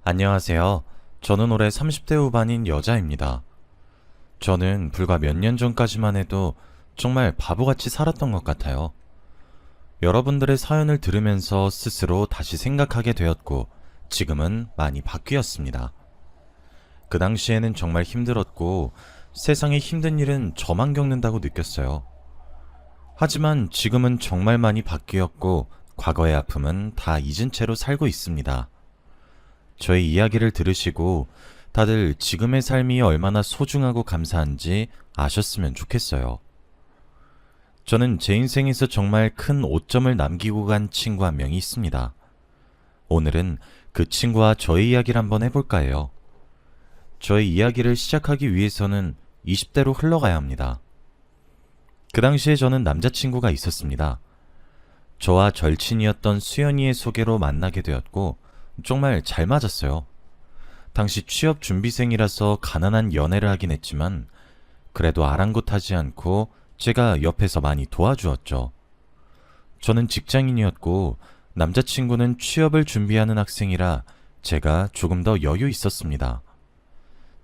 안녕하세요. 저는 올해 30대 후반인 여자입니다. 저는 불과 몇 년 전까지만 해도 정말 바보같이 살았던 것 같아요. 여러분들의 사연을 들으면서 스스로 다시 생각하게 되었고, 지금은 많이 바뀌었습니다. 그 당시에는 정말 힘들었고, 세상에 힘든 일은 저만 겪는다고 느꼈어요. 하지만 지금은 정말 많이 바뀌었고, 과거의 아픔은 다 잊은 채로 살고 있습니다. 저의 이야기를 들으시고 다들 지금의 삶이 얼마나 소중하고 감사한지 아셨으면 좋겠어요. 저는 제 인생에서 정말 큰 오점을 남기고 간 친구 한 명이 있습니다. 오늘은 그 친구와 저의 이야기를 한번 해볼까 해요. 저의 이야기를 시작하기 위해서는 20대로 흘러가야 합니다. 그 당시에 저는 남자친구가 있었습니다. 저와 절친이었던 수연이의 소개로 만나게 되었고 정말 잘 맞았어요. 당시 취업 준비생이라서 가난한 연애를 하긴 했지만 그래도 아랑곳하지 않고 제가 옆에서 많이 도와주었죠. 저는 직장인이었고 남자친구는 취업을 준비하는 학생이라 제가 조금 더 여유 있었습니다.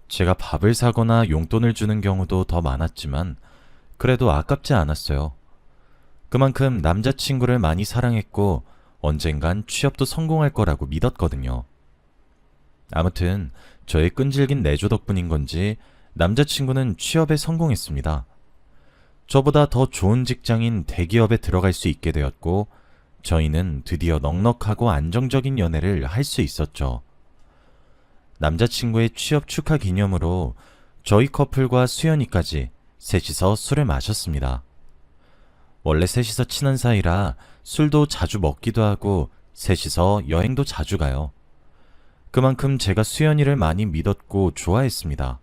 제가 밥을 사거나 용돈을 주는 경우도 더 많았지만 그래도 아깝지 않았어요. 그만큼 남자친구를 많이 사랑했고 언젠간 취업도 성공할 거라고 믿었거든요. 아무튼 저의 끈질긴 내조 덕분인 건지 남자친구는 취업에 성공했습니다. 저보다 더 좋은 직장인 대기업에 들어갈 수 있게 되었고 저희는 드디어 넉넉하고 안정적인 연애를 할 수 있었죠. 남자친구의 취업 축하 기념으로 저희 커플과 수연이까지 셋이서 술을 마셨습니다. 원래 셋이서 친한 사이라 술도 자주 먹기도 하고 셋이서 여행도 자주 가요. 그만큼 제가 수연이를 많이 믿었고 좋아했습니다.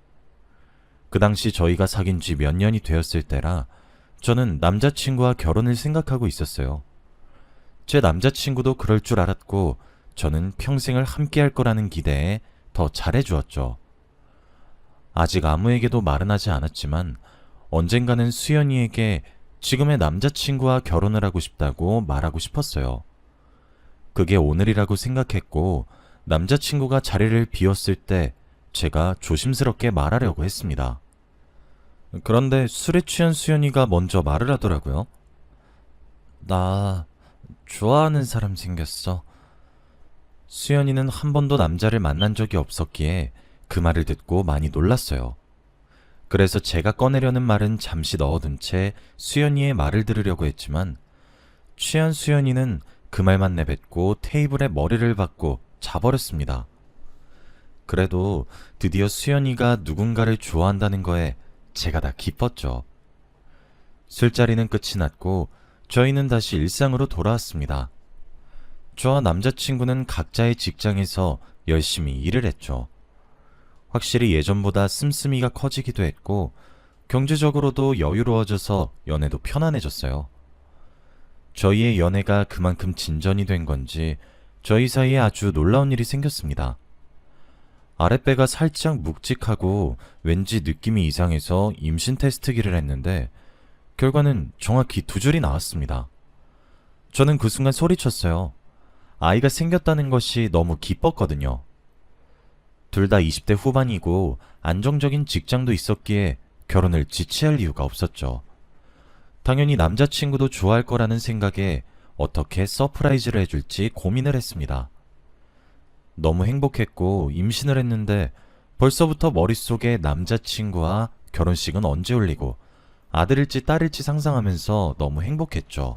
그 당시 저희가 사귄 지 몇 년이 되었을 때라 저는 남자친구와 결혼을 생각하고 있었어요. 제 남자친구도 그럴 줄 알았고 저는 평생을 함께할 거라는 기대에 더 잘해주었죠. 아직 아무에게도 말은 하지 않았지만 언젠가는 수연이에게 지금의 남자친구와 결혼을 하고 싶다고 말하고 싶었어요. 그게 오늘이라고 생각했고 남자친구가 자리를 비웠을 때 제가 조심스럽게 말하려고 했습니다. 그런데 술에 취한 수연이가 먼저 말을 하더라고요. 나 좋아하는 사람 생겼어. 수연이는 한 번도 남자를 만난 적이 없었기에 그 말을 듣고 많이 놀랐어요. 그래서 제가 꺼내려는 말은 잠시 넣어둔 채 수연이의 말을 들으려고 했지만 취한 수연이는 그 말만 내뱉고 테이블에 머리를 박고 자버렸습니다. 그래도 드디어 수연이가 누군가를 좋아한다는 거에 제가 다 기뻤죠. 술자리는 끝이 났고 저희는 다시 일상으로 돌아왔습니다. 저와 남자친구는 각자의 직장에서 열심히 일을 했죠. 확실히 예전보다 씀씀이가 커지기도 했고 경제적으로도 여유로워져서 연애도 편안해졌어요. 저희의 연애가 그만큼 진전이 된 건지 저희 사이에 아주 놀라운 일이 생겼습니다. 아랫배가 살짝 묵직하고 왠지 느낌이 이상해서 임신 테스트기를 했는데 결과는 정확히 2줄이 나왔습니다. 저는 그 순간 소리쳤어요. 아이가 생겼다는 것이 너무 기뻤거든요. 둘 다 20대 후반이고 안정적인 직장도 있었기에 결혼을 지체할 이유가 없었죠. 당연히 남자친구도 좋아할 거라는 생각에 어떻게 서프라이즈를 해줄지 고민을 했습니다. 너무 행복했고 임신을 했는데 벌써부터 머릿속에 남자친구와 결혼식은 언제 올리고 아들일지 딸일지 상상하면서 너무 행복했죠.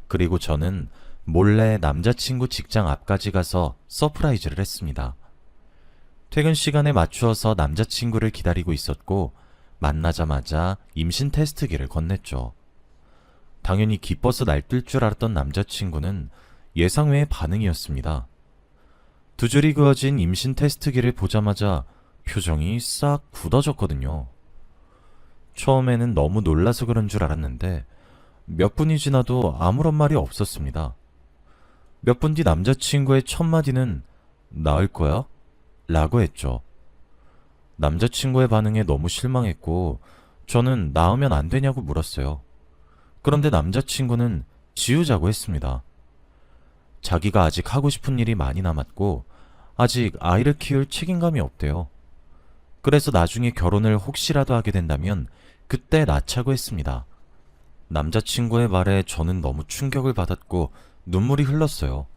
그리고 저는 몰래 남자친구 직장 앞까지 가서 서프라이즈를 했습니다. 퇴근 시간에 맞추어서 남자친구를 기다리고 있었고 만나자마자 임신 테스트기를 건넸죠. 당연히 기뻐서 날뛸 줄 알았던 남자친구는 예상 외의 반응이었습니다. 2줄이 그어진 임신 테스트기를 보자마자 표정이 싹 굳어졌거든요. 처음에는 너무 놀라서 그런 줄 알았는데 몇 분이 지나도 아무런 말이 없었습니다. 몇 분 뒤 남자친구의 첫 마디는 나을 거야? 라고 했죠. 남자친구의 반응에 너무 실망했고 저는 낳으면 안 되냐고 물었어요. 그런데 남자친구는 지우자고 했습니다. 자기가 아직 하고 싶은 일이 많이 남았고 아직 아이를 키울 책임감이 없대요. 그래서 나중에 결혼을 혹시라도 하게 된다면 그때 낳자고 했습니다. 남자친구의 말에 저는 너무 충격을 받았고 눈물이 흘렀어요.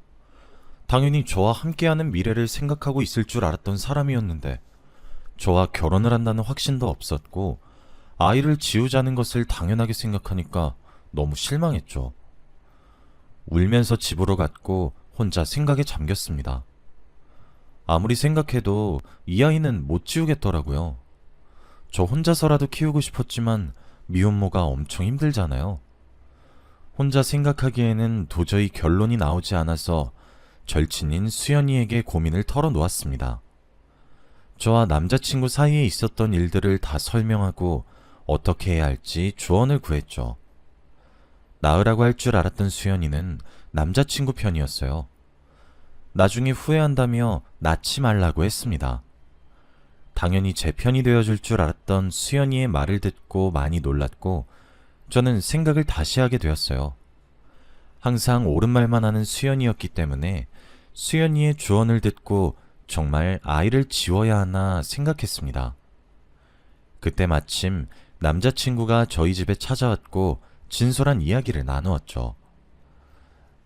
당연히 저와 함께하는 미래를 생각하고 있을 줄 알았던 사람이었는데 저와 결혼을 한다는 확신도 없었고 아이를 지우자는 것을 당연하게 생각하니까 너무 실망했죠. 울면서 집으로 갔고 혼자 생각에 잠겼습니다. 아무리 생각해도 이 아이는 못 지우겠더라고요. 저 혼자서라도 키우고 싶었지만 미혼모가 엄청 힘들잖아요. 혼자 생각하기에는 도저히 결론이 나오지 않아서 절친인 수연이에게 고민을 털어놓았습니다. 저와 남자친구 사이에 있었던 일들을 다 설명하고 어떻게 해야 할지 조언을 구했죠. 낳으라고 할 줄 알았던 수연이는 남자친구 편이었어요. 나중에 후회한다며 낳지 말라고 했습니다. 당연히 제 편이 되어줄 줄 알았던 수연이의 말을 듣고 많이 놀랐고 저는 생각을 다시 하게 되었어요. 항상 옳은 말만 하는 수연이었기 때문에 수연이의 조언을 듣고 정말 아이를 지워야 하나 생각했습니다. 그때 마침 남자친구가 저희 집에 찾아왔고 진솔한 이야기를 나누었죠.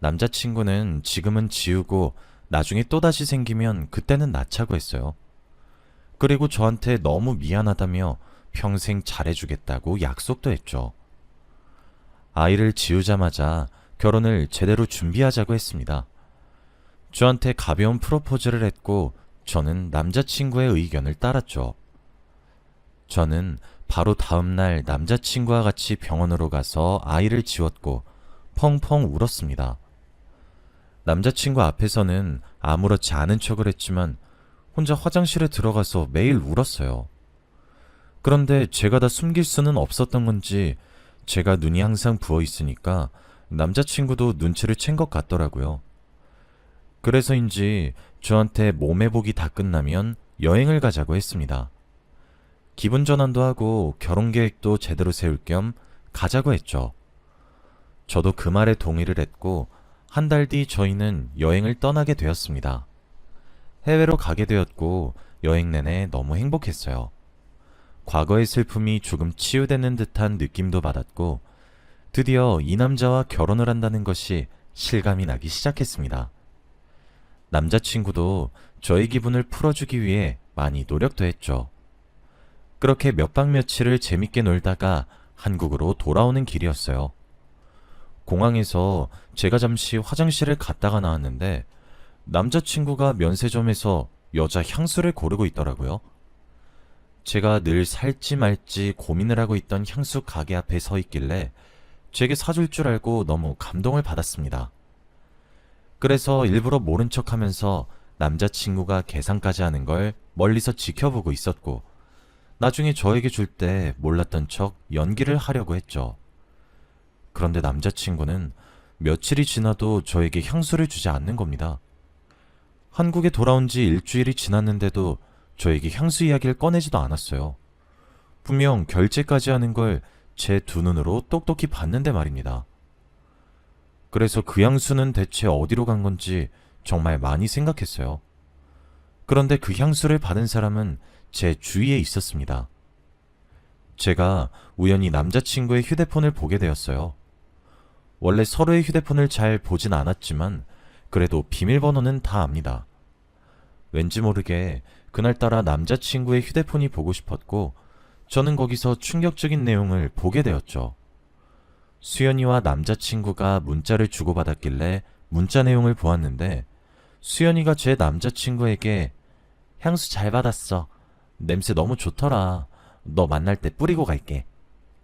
남자친구는 지금은 지우고 나중에 또다시 생기면 그때는 낳자고 했어요. 그리고 저한테 너무 미안하다며 평생 잘해주겠다고 약속도 했죠. 아이를 지우자마자 결혼을 제대로 준비하자고 했습니다. 저한테 가벼운 프로포즈를 했고 저는 남자친구의 의견을 따랐죠. 저는 바로 다음날 남자친구와 같이 병원으로 가서 아이를 지웠고 펑펑 울었습니다. 남자친구 앞에서는 아무렇지 않은 척을 했지만 혼자 화장실에 들어가서 매일 울었어요. 그런데 제가 다 숨길 수는 없었던 건지 제가 눈이 항상 부어 있으니까 남자친구도 눈치를 챈 것 같더라고요. 그래서인지 저한테 몸회복이 다 끝나면 여행을 가자고 했습니다. 기분 전환도 하고 결혼 계획도 제대로 세울 겸 가자고 했죠. 저도 그 말에 동의를 했고 한 달 뒤 저희는 여행을 떠나게 되었습니다. 해외로 가게 되었고 여행 내내 너무 행복했어요. 과거의 슬픔이 조금 치유되는 듯한 느낌도 받았고 드디어 이 남자와 결혼을 한다는 것이 실감이 나기 시작했습니다. 남자친구도 저의 기분을 풀어주기 위해 많이 노력도 했죠. 그렇게 몇 박 며칠을 재밌게 놀다가 한국으로 돌아오는 길이었어요. 공항에서 제가 잠시 화장실을 갔다가 나왔는데 남자친구가 면세점에서 여자 향수를 고르고 있더라고요. 제가 늘 살지 말지 고민을 하고 있던 향수 가게 앞에 서 있길래 제게 사줄 줄 알고 너무 감동을 받았습니다. 그래서 일부러 모른 척 하면서 남자친구가 계산까지 하는 걸 멀리서 지켜보고 있었고 나중에 저에게 줄 때 몰랐던 척 연기를 하려고 했죠. 그런데 남자친구는 며칠이 지나도 저에게 향수를 주지 않는 겁니다. 한국에 돌아온 지 일주일이 지났는데도 저에게 향수 이야기를 꺼내지도 않았어요. 분명 결제까지 하는 걸 제 두 눈으로 똑똑히 봤는데 말입니다. 그래서 그 향수는 대체 어디로 간 건지 정말 많이 생각했어요. 그런데 그 향수를 받은 사람은 제 주위에 있었습니다. 제가 우연히 남자친구의 휴대폰을 보게 되었어요. 원래 서로의 휴대폰을 잘 보진 않았지만 그래도 비밀번호는 다 압니다. 왠지 모르게 그날따라 남자친구의 휴대폰이 보고 싶었고 저는 거기서 충격적인 내용을 보게 되었죠. 수연이와 남자친구가 문자를 주고받았길래 문자 내용을 보았는데 수연이가 제 남자친구에게 향수 잘 받았어. 냄새 너무 좋더라. 너 만날 때 뿌리고 갈게.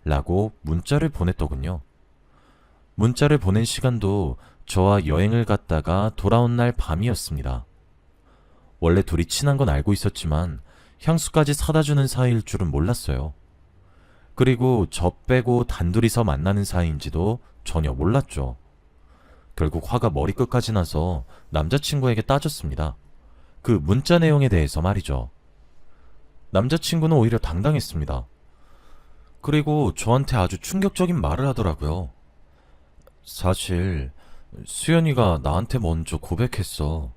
라고 문자를 보냈더군요. 문자를 보낸 시간도 저와 여행을 갔다가 돌아온 날 밤이었습니다. 원래 둘이 친한 건 알고 있었지만 향수까지 사다 주는 사이일 줄은 몰랐어요. 그리고 저 빼고 단둘이서 만나는 사이인지도 전혀 몰랐죠. 결국 화가 머리끝까지 나서 남자친구에게 따졌습니다. 그 문자 내용에 대해서 말이죠. 남자친구는 오히려 당당했습니다. 그리고 저한테 아주 충격적인 말을 하더라고요. 사실 수연이가 나한테 먼저 고백했어.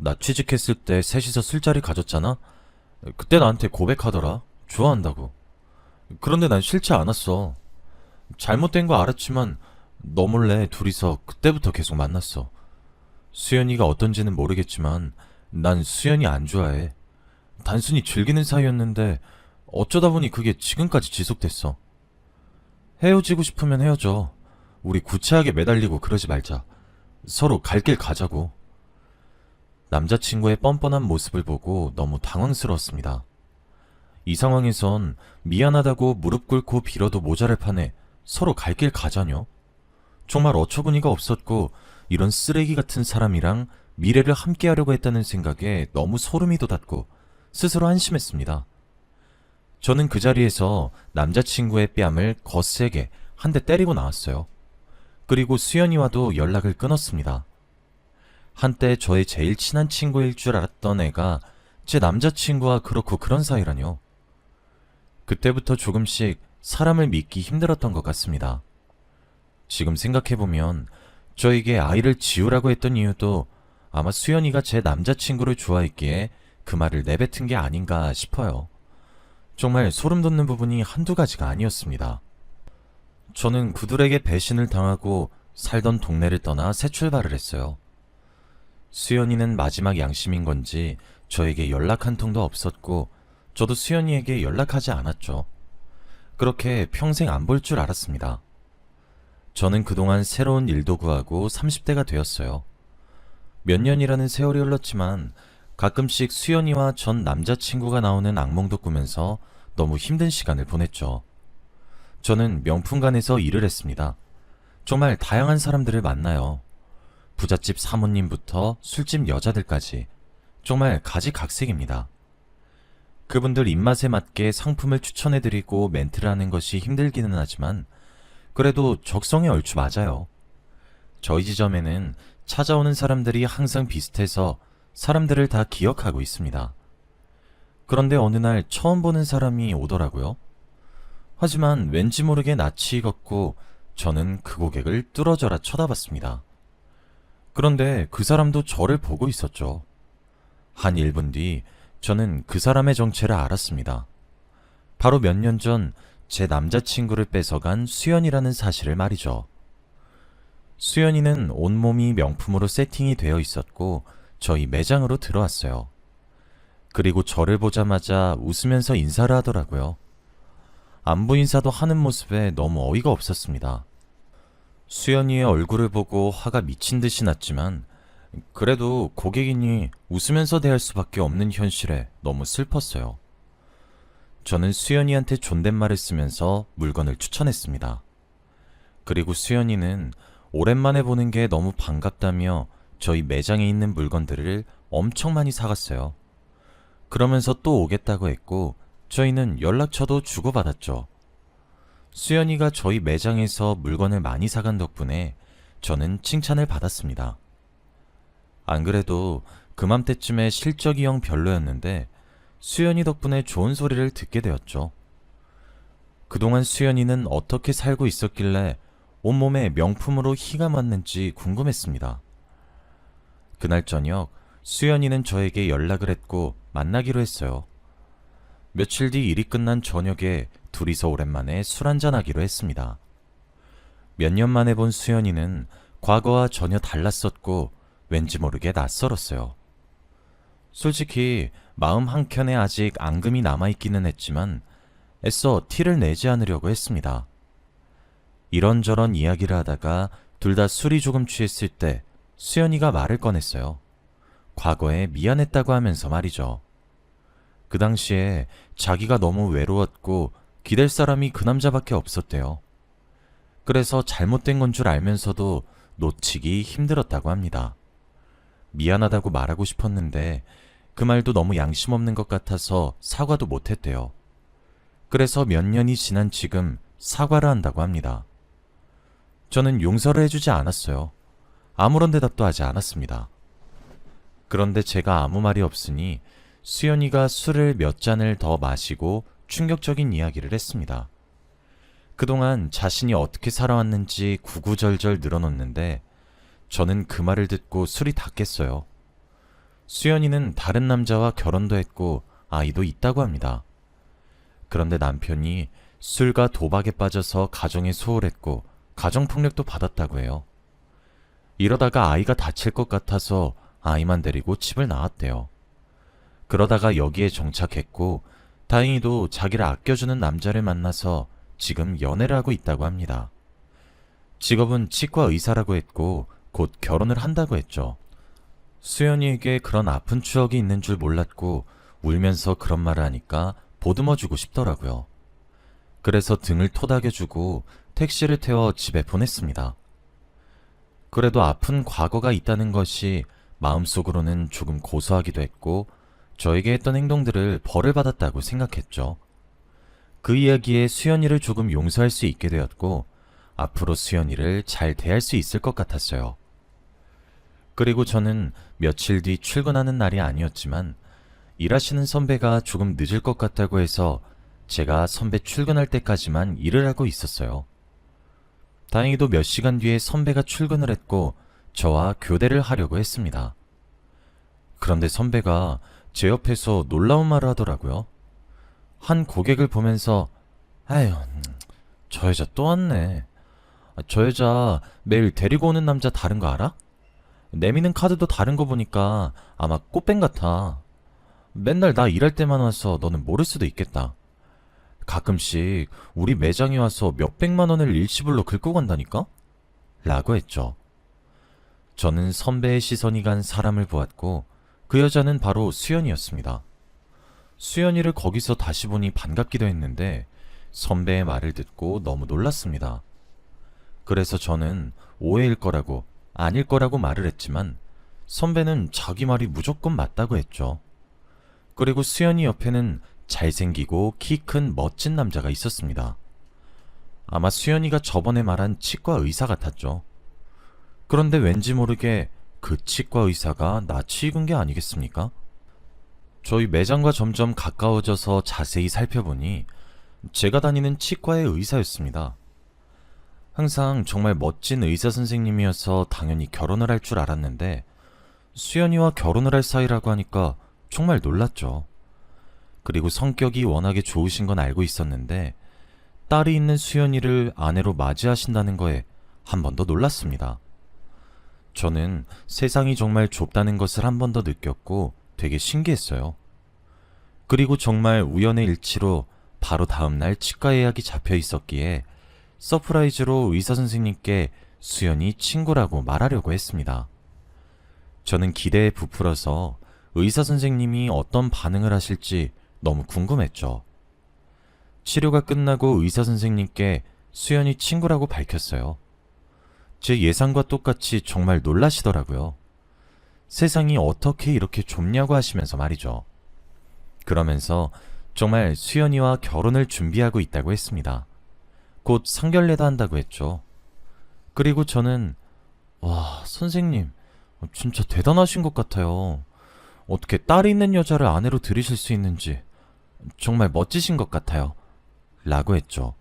나 취직했을 때 셋이서 술자리 가졌잖아? 그때 나한테 고백하더라. 좋아한다고. 그런데 난 싫지 않았어. 잘못된 거 알았지만 너 몰래 둘이서 그때부터 계속 만났어. 수연이가 어떤지는 모르겠지만 난 수연이 안 좋아해. 단순히 즐기는 사이였는데 어쩌다 보니 그게 지금까지 지속됐어. 헤어지고 싶으면 헤어져. 우리 구차하게 매달리고 그러지 말자. 서로 갈 길 가자고. 남자친구의 뻔뻔한 모습을 보고 너무 당황스러웠습니다. 이 상황에선 미안하다고 무릎 꿇고 빌어도 모자랄 판에 서로 갈 길 가자뇨. 정말 어처구니가 없었고 이런 쓰레기 같은 사람이랑 미래를 함께하려고 했다는 생각에 너무 소름이 돋았고 스스로 한심했습니다. 저는 그 자리에서 남자친구의 뺨을 거세게 한 대 때리고 나왔어요. 그리고 수연이와도 연락을 끊었습니다. 한때 저의 제일 친한 친구일 줄 알았던 애가 제 남자친구와 그렇고 그런 사이라뇨. 그때부터 조금씩 사람을 믿기 힘들었던 것 같습니다. 지금 생각해보면 저에게 아이를 지우라고 했던 이유도 아마 수연이가 제 남자친구를 좋아했기에 그 말을 내뱉은 게 아닌가 싶어요. 정말 소름 돋는 부분이 한두 가지가 아니었습니다. 저는 그들에게 배신을 당하고 살던 동네를 떠나 새 출발을 했어요. 수연이는 마지막 양심인 건지 저에게 연락 한 통도 없었고 저도 수연이에게 연락하지 않았죠. 그렇게 평생 안 볼 줄 알았습니다. 저는 그동안 새로운 일도 구하고 30대가 되었어요. 몇 년이라는 세월이 흘렀지만 가끔씩 수연이와 전 남자친구가 나오는 악몽도 꾸면서 너무 힘든 시간을 보냈죠. 저는 명품관에서 일을 했습니다. 정말 다양한 사람들을 만나요. 부잣집 사모님부터 술집 여자들까지 정말 가지각색입니다. 그분들 입맛에 맞게 상품을 추천해드리고 멘트를 하는 것이 힘들기는 하지만 그래도 적성에 얼추 맞아요. 저희 지점에는 찾아오는 사람들이 항상 비슷해서 사람들을 다 기억하고 있습니다. 그런데 어느 날 처음 보는 사람이 오더라고요. 하지만 왠지 모르게 낯이 익었고 저는 그 고객을 뚫어져라 쳐다봤습니다. 그런데 그 사람도 저를 보고 있었죠. 한 1분 뒤 저는 그 사람의 정체를 알았습니다. 바로 몇 년 전 제 남자친구를 뺏어간 수연이라는 사실을 말이죠. 수연이는 온몸이 명품으로 세팅이 되어 있었고 저희 매장으로 들어왔어요. 그리고 저를 보자마자 웃으면서 인사를 하더라고요. 안부 인사도 하는 모습에 너무 어이가 없었습니다. 수연이의 얼굴을 보고 화가 미친 듯이 났지만 그래도 고객이니 웃으면서 대할 수밖에 없는 현실에 너무 슬펐어요. 저는 수연이한테 존댓말을 쓰면서 물건을 추천했습니다. 그리고 수연이는 오랜만에 보는 게 너무 반갑다며 저희 매장에 있는 물건들을 엄청 많이 사갔어요. 그러면서 또 오겠다고 했고 저희는 연락처도 주고받았죠. 수연이가 저희 매장에서 물건을 많이 사간 덕분에 저는 칭찬을 받았습니다. 안 그래도 그맘때쯤에 실적이 영 별로였는데 수연이 덕분에 좋은 소리를 듣게 되었죠. 그동안 수연이는 어떻게 살고 있었길래 온몸에 명품으로 희가 맞는지 궁금했습니다. 그날 저녁 수연이는 저에게 연락을 했고 만나기로 했어요. 며칠 뒤 일이 끝난 저녁에 둘이서 오랜만에 술 한잔하기로 했습니다. 몇 년 만에 본 수연이는 과거와 전혀 달랐었고 왠지 모르게 낯설었어요. 솔직히 마음 한켠에 아직 앙금이 남아있기는 했지만 애써 티를 내지 않으려고 했습니다. 이런저런 이야기를 하다가 둘 다 술이 조금 취했을 때 수연이가 말을 꺼냈어요. 과거에 미안했다고 하면서 말이죠. 그 당시에 자기가 너무 외로웠고 기댈 사람이 그 남자밖에 없었대요. 그래서 잘못된 건 줄 알면서도 놓치기 힘들었다고 합니다. 미안하다고 말하고 싶었는데 그 말도 너무 양심 없는 것 같아서 사과도 못했대요. 그래서 몇 년이 지난 지금 사과를 한다고 합니다. 저는 용서를 해주지 않았어요. 아무런 대답도 하지 않았습니다. 그런데 제가 아무 말이 없으니 수연이가 술을 몇 잔을 더 마시고 충격적인 이야기를 했습니다. 그동안 자신이 어떻게 살아왔는지 구구절절 늘어놓는데 저는 그 말을 듣고 술이 다 깼어요. 수연이는 다른 남자와 결혼도 했고 아이도 있다고 합니다. 그런데 남편이 술과 도박에 빠져서 가정에 소홀했고 가정폭력도 받았다고 해요. 이러다가 아이가 다칠 것 같아서 아이만 데리고 집을 나왔대요. 그러다가 여기에 정착했고 다행히도 자기를 아껴주는 남자를 만나서 지금 연애를 하고 있다고 합니다. 직업은 치과 의사라고 했고 곧 결혼을 한다고 했죠. 수연이에게 그런 아픈 추억이 있는 줄 몰랐고 울면서 그런 말을 하니까 보듬어주고 싶더라고요. 그래서 등을 토닥여주고 택시를 태워 집에 보냈습니다. 그래도 아픈 과거가 있다는 것이 마음속으로는 조금 고소하기도 했고 저에게 했던 행동들을 벌을 받았다고 생각했죠. 그 이야기에 수연이를 조금 용서할 수 있게 되었고 앞으로 수연이를 잘 대할 수 있을 것 같았어요. 그리고 저는 며칠 뒤 출근하는 날이 아니었지만 일하시는 선배가 조금 늦을 것 같다고 해서 제가 선배 출근할 때까지만 일을 하고 있었어요. 다행히도 몇 시간 뒤에 선배가 출근을 했고 저와 교대를 하려고 했습니다. 그런데 선배가 제 옆에서 놀라운 말을 하더라고요. 한 고객을 보면서 아휴, 저 여자 또 왔네. 저 여자 매일 데리고 오는 남자 다른 거 알아? 내미는 카드도 다른 거 보니까 아마 꽃뱀 같아. 맨날 나 일할 때만 와서 너는 모를 수도 있겠다. 가끔씩 우리 매장에 와서 몇백만 원을 일시불로 긁고 간다니까? 라고 했죠. 저는 선배의 시선이 간 사람을 보았고 그 여자는 바로 수연이었습니다. 수연이를 거기서 다시 보니 반갑기도 했는데 선배의 말을 듣고 너무 놀랐습니다. 그래서 저는 오해일 거라고 아닐 거라고 말을 했지만 선배는 자기 말이 무조건 맞다고 했죠. 그리고 수연이 옆에는 잘생기고 키 큰 멋진 남자가 있었습니다. 아마 수연이가 저번에 말한 치과 의사 같았죠. 그런데 왠지 모르게 그 치과 의사가 낯이 익은 게 아니겠습니까? 저희 매장과 점점 가까워져서 자세히 살펴보니 제가 다니는 치과의 의사였습니다. 항상 정말 멋진 의사 선생님이어서 당연히 결혼을 할 줄 알았는데 수연이와 결혼을 할 사이라고 하니까 정말 놀랐죠. 그리고 성격이 워낙에 좋으신 건 알고 있었는데 딸이 있는 수연이를 아내로 맞이하신다는 거에 한 번 더 놀랐습니다. 저는 세상이 정말 좁다는 것을 한 번 더 느꼈고 되게 신기했어요. 그리고 정말 우연의 일치로 바로 다음날 치과 예약이 잡혀 있었기에 서프라이즈로 의사 선생님께 수연이 친구라고 말하려고 했습니다. 저는 기대에 부풀어서 의사 선생님이 어떤 반응을 하실지 너무 궁금했죠. 치료가 끝나고 의사 선생님께 수연이 친구라고 밝혔어요. 제 예상과 똑같이 정말 놀라시더라고요. 세상이 어떻게 이렇게 좁냐고 하시면서 말이죠. 그러면서 정말 수연이와 결혼을 준비하고 있다고 했습니다. 곧 상견례도 한다고 했죠. 그리고 저는 와, 선생님 진짜 대단하신 것 같아요. 어떻게 딸이 있는 여자를 아내로 들이실 수 있는지 정말 멋지신 것 같아요. 라고 했죠.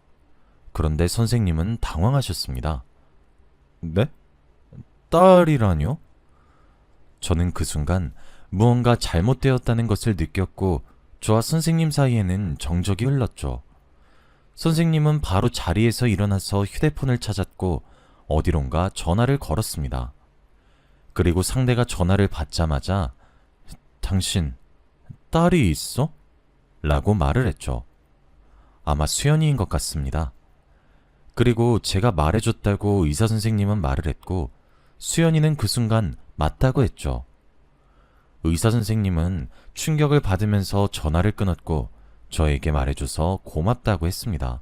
그런데 선생님은 당황하셨습니다. 네? 딸이라뇨? 저는 그 순간 무언가 잘못되었다는 것을 느꼈고 저와 선생님 사이에는 정적이 흘렀죠. 선생님은 바로 자리에서 일어나서 휴대폰을 찾았고 어디론가 전화를 걸었습니다. 그리고 상대가 전화를 받자마자 당신 딸이 있어? 라고 말을 했죠. 아마 수연이인 것 같습니다. 그리고 제가 말해줬다고 의사 선생님은 말을 했고 수연이는 그 순간 맞다고 했죠. 의사 선생님은 충격을 받으면서 전화를 끊었고 저에게 말해줘서 고맙다고 했습니다.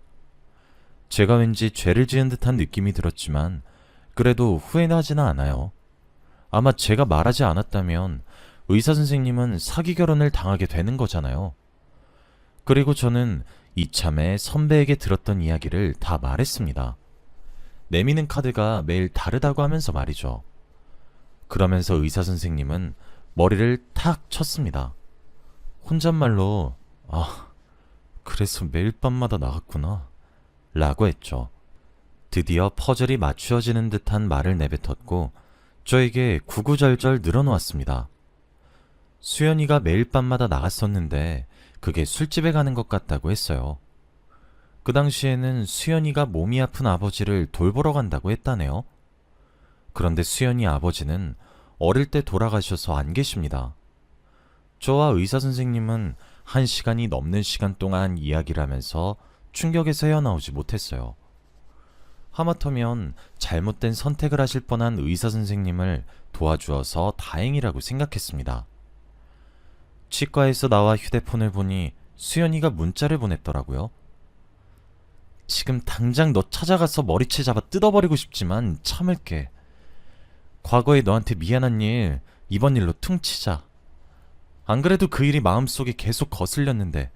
제가 왠지 죄를 지은 듯한 느낌이 들었지만 그래도 후회는 하지는 않아요. 아마 제가 말하지 않았다면 의사 선생님은 사기 결혼을 당하게 되는 거잖아요. 그리고 저는 이참에 선배에게 들었던 이야기를 다 말했습니다. 내미는 카드가 매일 다르다고 하면서 말이죠. 그러면서 의사 선생님은 머리를 탁 쳤습니다. 혼잣말로 그래서 매일 밤마다 나갔구나 라고 했죠. 드디어 퍼즐이 맞추어지는 듯한 말을 내뱉었고 저에게 구구절절 늘어놓았습니다. 수연이가 매일 밤마다 나갔었는데 그게 술집에 가는 것 같다고 했어요. 그 당시에는 수연이가 몸이 아픈 아버지를 돌보러 간다고 했다네요. 그런데 수연이 아버지는 어릴 때 돌아가셔서 안 계십니다. 저와 의사 선생님은 1시간이 넘는 시간 동안 이야기를 하면서 충격에서 헤어나오지 못했어요. 하마터면 잘못된 선택을 하실 뻔한 의사 선생님을 도와주어서 다행이라고 생각했습니다. 치과에서 나와 휴대폰을 보니 수연이가 문자를 보냈더라고요. 지금 당장 너 찾아가서 머리채 잡아 뜯어버리고 싶지만 참을게. 과거에 너한테 미안한 일 이번 일로 퉁치자. 안 그래도 그 일이 마음속에 계속 거슬렸는데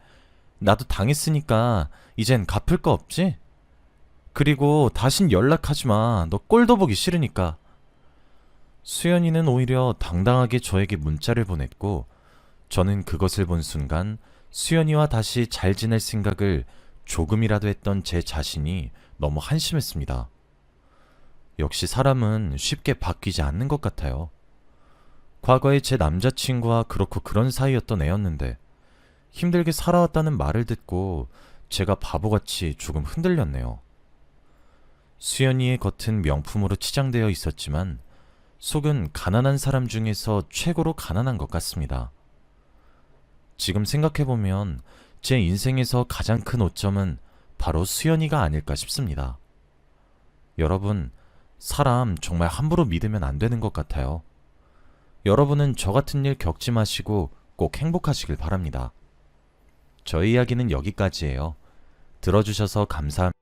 나도 당했으니까 이젠 갚을 거 없지? 그리고 다신 연락하지 마. 너 꼴도 보기 싫으니까. 수연이는 오히려 당당하게 저에게 문자를 보냈고 저는 그것을 본 순간 수연이와 다시 잘 지낼 생각을 조금이라도 했던 제 자신이 너무 한심했습니다. 역시 사람은 쉽게 바뀌지 않는 것 같아요. 과거에 제 남자친구와 그렇고 그런 사이였던 애였는데 힘들게 살아왔다는 말을 듣고 제가 바보같이 조금 흔들렸네요. 수연이의 겉은 명품으로 치장되어 있었지만 속은 가난한 사람 중에서 최고로 가난한 것 같습니다. 지금 생각해보면 제 인생에서 가장 큰 오점은 바로 수연이가 아닐까 싶습니다. 여러분, 사람 정말 함부로 믿으면 안 되는 것 같아요. 여러분은 저 같은 일 겪지 마시고 꼭 행복하시길 바랍니다. 저희 이야기는 여기까지예요. 들어주셔서 감사합니다.